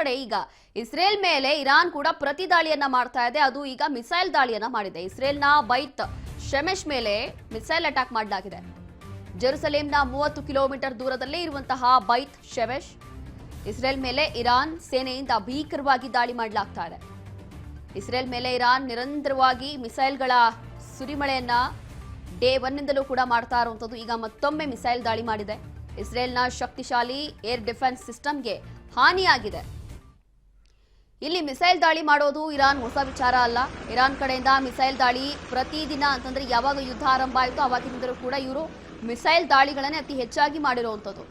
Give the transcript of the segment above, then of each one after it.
ಕಡೆ ಈಗ ಇಸ್ರೇಲ್ ಮೇಲೆ ಇರಾನ್ ಕೂಡ ಪ್ರತಿ ದಾಳಿಯನ್ನ ಮಾಡ್ತಾ ಇದೆ. ಅದು ಈಗ ಮಿಸೈಲ್ ದಾಳಿಯನ್ನ ಮಾಡಿದೆ. ಇಸ್ರೇಲ್ನ ಬೈತ್ ಶೆಮೆಶ್ ಮೇಲೆ ಮಿಸೈಲ್ ಅಟ್ಯಾಕ್ ಮಾಡಲಾಗಿದೆ. ಜೆರುಸಲೇಂನ 30 ಕಿಲೋಮೀಟರ್ ದೂರದಲ್ಲೇ ಇರುವಂತಹ ಬೈತ್ ಶೆಮೆಶ್ ಇಸ್ರೇಲ್ ಮೇಲೆ ಇರಾನ್ ಸೇನೆಯಿಂದ ಭೀಕರವಾಗಿ ದಾಳಿ ಮಾಡಲಾಗ್ತಾ ಇದೆ. ಇಸ್ರೇಲ್ ಮೇಲೆ ಇರಾನ್ ನಿರಂತರವಾಗಿ ಮಿಸೈಲ್ಗಳ ಸುರಿಮಳೆಯನ್ನ ಡೇ 1 ನಿಂದಲೂ ಕೂಡ ಮಾಡ್ತಾ ಇರುವಂತದ್ದು. ಈಗ ಮತ್ತೊಮ್ಮೆ ಮಿಸೈಲ್ ದಾಳಿ ಮಾಡಿದೆ. ಇಸ್ರೇಲ್ನ ಶಕ್ತಿಶಾಲಿ ಏರ್ ಡಿಫೆನ್ಸ್ ಸಿಸ್ಟಮ್ಗೆ ಹಾನಿಯಾಗಿದೆ. ಇಲ್ಲಿ ಮಿಸೈಲ್ ದಾಳಿ ಮಾಡೋದು ಇರಾನ್ ಹೊಸ ವಿಚಾರ ಅಲ್ಲ. ಇರಾನ್ ಕಡೆಯಿಂದ ಮಿಸೈಲ್ ದಾಳಿ ಪ್ರತಿದಿನ ಅಂತಂದ್ರೆ ಯಾವಾಗ ಯುದ್ಧ ಆರಂಭ ಆಯಿತು ಅವಾಗಿನಿಂದಲೂ ಕೂಡ ಇವರು ಮಿಸೈಲ್ ದಾಳಿಗಳನ್ನೇ ಅತಿ ಹೆಚ್ಚಾಗಿ ಮಾಡಿರುವಂಥದ್ದು.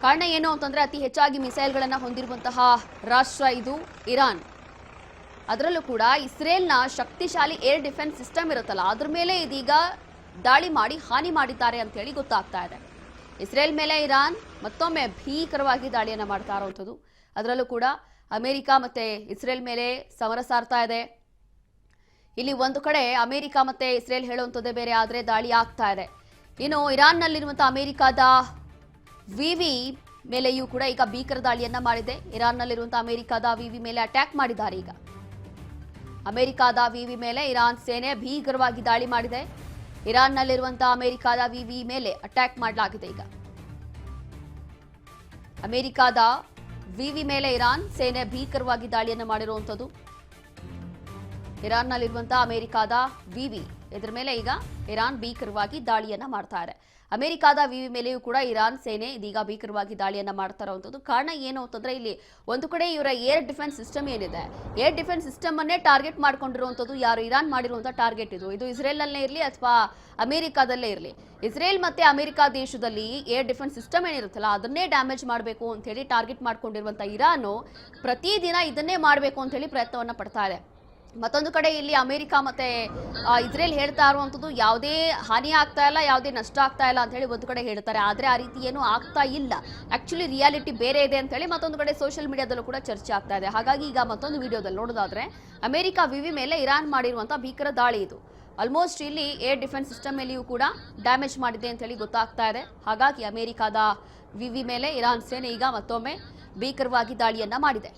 ಕಾರಣ ಏನು ಅಂತಂದ್ರೆ ಅತಿ ಹೆಚ್ಚಾಗಿ ಮಿಸೈಲ್ಗಳನ್ನು ಹೊಂದಿರುವಂತಹ ರಾಷ್ಟ್ರ ಇದು ಇರಾನ್. ಅದರಲ್ಲೂ ಕೂಡ ಇಸ್ರೇಲ್ನ ಶಕ್ತಿಶಾಲಿ ಏರ್ ಡಿಫೆನ್ಸ್ ಸಿಸ್ಟಮ್ ಇರುತ್ತಲ್ಲ ಅದ್ರ ಮೇಲೆ ಇದೀಗ ದಾಳಿ ಮಾಡಿ ಹಾನಿ ಮಾಡಿದ್ದಾರೆ ಅಂತ ಹೇಳಿ ಗೊತ್ತಾಗ್ತಾ ಇದೆ. ಇಸ್ರೇಲ್ ಮೇಲೆ ಇರಾನ್ ಮತ್ತೊಮ್ಮೆ ಭೀಕರವಾಗಿ ದಾಳಿಯನ್ನು ಮಾಡ್ತಾ ಇರುವಂಥದ್ದು. ಅದರಲ್ಲೂ ಕೂಡ ಅಮೆರಿಕ ಮತ್ತೆ ಇಸ್ರೇಲ್ ಮೇಲೆ ಸಮರ ಸಾರ್ತಾ ಇದೆ. ಇಲ್ಲಿ ಒಂದು ಕಡೆ ಅಮೆರಿಕ ಮತ್ತೆ ಇಸ್ರೇಲ್ ಹೇಳುವಂಥದ್ದೇ ಬೇರೆ ಆದರೆ ದಾಳಿ ಆಗ್ತಾ ಇದೆ. ಇನ್ನು ಇರಾನ್ನಲ್ಲಿರುವಂತಹ ಅಮೆರಿಕದ ವಿವಿ ಮೇಲೆಯೂ ಕೂಡ ಈಗ ಭೀಕರ ದಾಳಿಯನ್ನ ಮಾಡಿದೆ. ಇರಾನ್ನಲ್ಲಿರುವಂತಹ ಅಮೆರಿಕದ ವಿವಿ ಮೇಲೆ ಅಟ್ಯಾಕ್ ಮಾಡಿದ್ದಾರೆ. ಈಗ ಅಮೆರಿಕದ ವಿವಿ ಮೇಲೆ ಇರಾನ್ ಸೇನೆ ಭೀಕರವಾಗಿ ದಾಳಿ ಮಾಡಿದೆ. ಇರಾನ್ನಲ್ಲಿರುವಂತಹ ಅಮೆರಿಕದ ವಿವಿ ಮೇಲೆ ಅಟ್ಯಾಕ್ ಮಾಡಲಾಗಿದೆ. ಈಗ ಅಮೆರಿಕದ ವಿವಿ ಮೇಲೆ ಇರಾನ್ ಸೇನೆ ಭೀಕರವಾಗಿ ದಾಳಿಯನ್ನು ಮಾಡಿರುವಂಥದ್ದು. ಇರಾನ್ನಲ್ಲಿರುವಂತಹ ಅಮೆರಿಕದ ವಿವಿ ಇದರ ಮೇಲೆ ಈಗ ಇರಾನ್ ಭೀಕರವಾಗಿ ದಾಳಿಯನ್ನ ಮಾಡ್ತಾ ಇದೆ. ಅಮೆರಿಕದ ವಿವಿ ಮೇಲೆಯೂ ಕೂಡ ಇರಾನ್ ಸೇನೆ ಇದೀಗ ಭೀಕರವಾಗಿ ದಾಳಿಯನ್ನ ಮಾಡ್ತಾ ಇರುವಂಥದ್ದು. ಕಾರಣ ಏನು ಅಂತಂದ್ರೆ ಇಲ್ಲಿ ಒಂದು ಕಡೆ ಇವರ ಏರ್ ಡಿಫೆನ್ಸ್ ಸಿಸ್ಟಮ್ ಏನಿದೆ, ಏರ್ ಡಿಫೆನ್ಸ್ ಸಿಸ್ಟಮ್ ಅನ್ನೇ ಟಾರ್ಗೆಟ್ ಮಾಡ್ಕೊಂಡಿರುವಂಥದ್ದು ಯಾರು ಇರಾನ್ ಮಾಡಿರುವಂತಹ ಟಾರ್ಗೆಟ್ ಇದು ಇಸ್ರೇಲ್ ಅಲ್ಲೇ ಇರಲಿ ಅಥವಾ ಅಮೆರಿಕಾದಲ್ಲೇ ಇರಲಿ. ಇಸ್ರೇಲ್ ಮತ್ತೆ ಅಮೆರಿಕ ದೇಶದಲ್ಲಿ ಏರ್ ಡಿಫೆನ್ಸ್ ಸಿಸ್ಟಮ್ ಏನಿರುತ್ತಲ್ಲ ಅದನ್ನೇ ಡ್ಯಾಮೇಜ್ ಮಾಡಬೇಕು ಅಂತ ಹೇಳಿ ಟಾರ್ಗೆಟ್ ಮಾಡ್ಕೊಂಡಿರುವಂತಹ ಇರಾನ್ ಪ್ರತಿದಿನ ಇದನ್ನೇ ಮಾಡಬೇಕು ಅಂತ ಹೇಳಿ ಪ್ರಯತ್ನವನ್ನ ಪಡ್ತಾ ಇದೆ. ಮತ್ತೊಂದು ಕಡೆ ಇಲ್ಲಿ ಅಮೆರಿಕ ಮತ್ತೆ ಇಸ್ರೇಲ್ ಹೇಳ್ತಾ ಇರುವಂಥದ್ದು ಯಾವುದೇ ಹಾನಿ ಆಗ್ತಾ ಇಲ್ಲ, ಯಾವುದೇ ನಷ್ಟ ಆಗ್ತಾ ಇಲ್ಲ ಅಂತ ಹೇಳಿ ಒಂದು ಕಡೆ ಹೇಳ್ತಾರೆ. ಆದರೆ ಆ ರೀತಿ ಏನು ಆಗ್ತಾ ಇಲ್ಲ. ಆಕ್ಚುಲಿ ರಿಯಾಲಿಟಿ ಬೇರೆ ಇದೆ ಅಂತ ಹೇಳಿ ಮತ್ತೊಂದು ಕಡೆ ಸೋಷಿಯಲ್ ಮೀಡಿಯಾದಲ್ಲೂ ಕೂಡ ಚರ್ಚೆ ಆಗ್ತಾ ಇದೆ. ಹಾಗಾಗಿ ಈಗ ಮತ್ತೊಂದು ವಿಡಿಯೋದಲ್ಲಿ ನೋಡೋದಾದ್ರೆ ಅಮೆರಿಕ ವಿವಿ ಮೇಲೆ ಇರಾನ್ ಮಾಡಿರುವಂತಹ ಭೀಕರ ದಾಳಿ ಇದು. ಆಲ್ಮೋಸ್ಟ್ ಇಲ್ಲಿ ಏರ್ ಡಿಫೆನ್ಸ್ ಸಿಸ್ಟಮ್ ಮೇಲೆಯೂ ಕೂಡ ಡ್ಯಾಮೇಜ್ ಮಾಡಿದೆ ಅಂತ ಹೇಳಿ ಗೊತ್ತಾಗ್ತಾ ಇದೆ. ಹಾಗಾಗಿ ಅಮೆರಿಕದ ವಿವಿ ಮೇಲೆ ಇರಾನ್ ಸೇನೆ ಈಗ ಮತ್ತೊಮ್ಮೆ ಭೀಕರವಾಗಿ ದಾಳಿಯನ್ನ ಮಾಡಿದೆ.